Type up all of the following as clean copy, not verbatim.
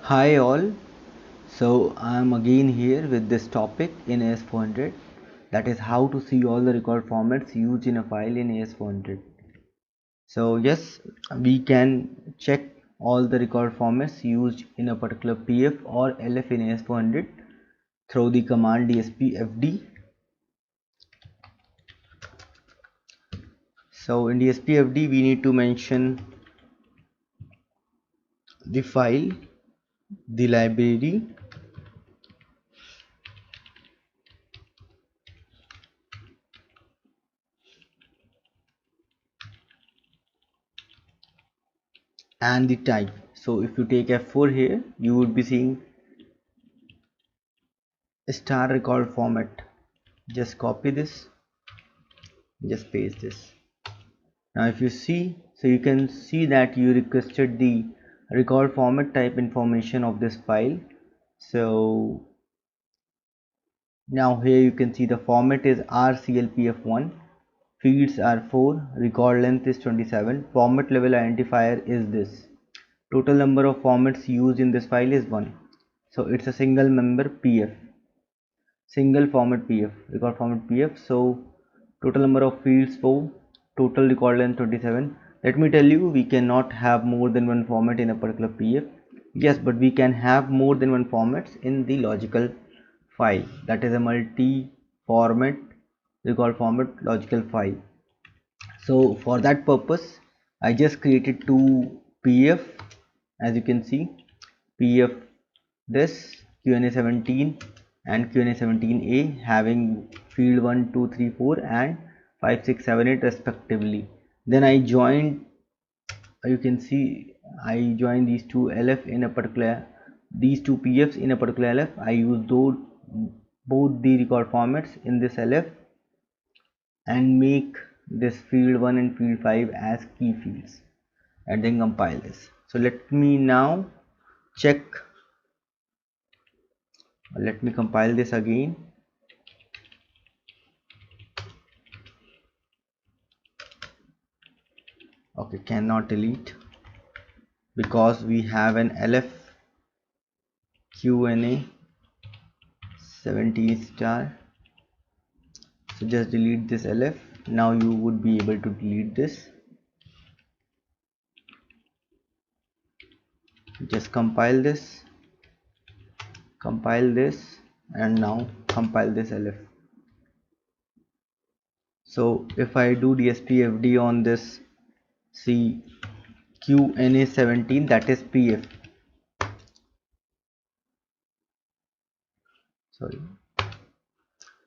Hi all, so I am again here with this topic in AS400, that is how to see all the record formats used in a file in AS400. So yes, we can check all the record formats used in a particular PF or LF in AS400 through the command dspfd. So in dspfd we need to mention the file, the library, and the type. So if you take F4 here, you would be seeing star record format. Just copy this, just paste this. Now if you see, so you can see that you requested the record format type information of this file. So now here you can see the format is rclpf1, fields are 4, record length is 27, format level identifier is this. Total number of formats used in this file is 1. So it's a single member PF, single format PF, record format PF. So total number of fields 4, total record length 27. Let me tell you, we cannot have more than one format in a particular PF. Yes, but we can have more than one formats in the logical file, that is a multi-format record format logical file. So for that purpose I just created two PF, as you can see, PF this Q&A17 and Q&A17A having field 1, 2, 3, 4 and 5, 6, 7, 8 respectively. Then I joined, you can see I joined these two LF in a particular, these two PFs in a particular LF. I use those both the record formats in this LF and make this field 1 and field 5 as key fields and then compile this. So let me now check, let me compile this again. Okay, cannot delete because we have an LF Q&A 17 star. So just delete this LF. Now you would be able to delete this. Just compile this and now compile this LF. So if I do dspfd on this, see Q&A17, that is PF, sorry.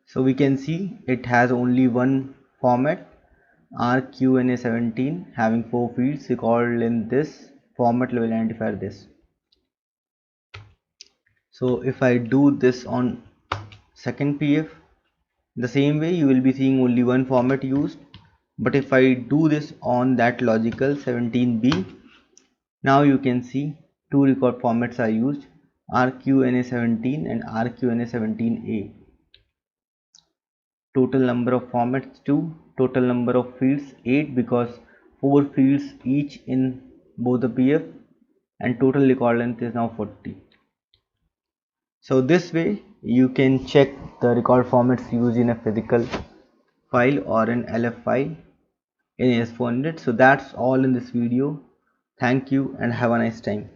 So we can see it has only one format, rqna17, having 4 fields, recorded in this format level identifier this. So if I do this on second PF, the same way you will be seeing only one format used. But if I do this on that logical 17B, now you can see two record formats are used, rqna17 and rqna17A. Total number of formats 2, total number of fields 8 because 4 fields each in both the PF, and total record length is now 40. So this way you can check the record formats used in a physical file or an LF file in AS400. So that's all in this video. Thank you and have a nice time.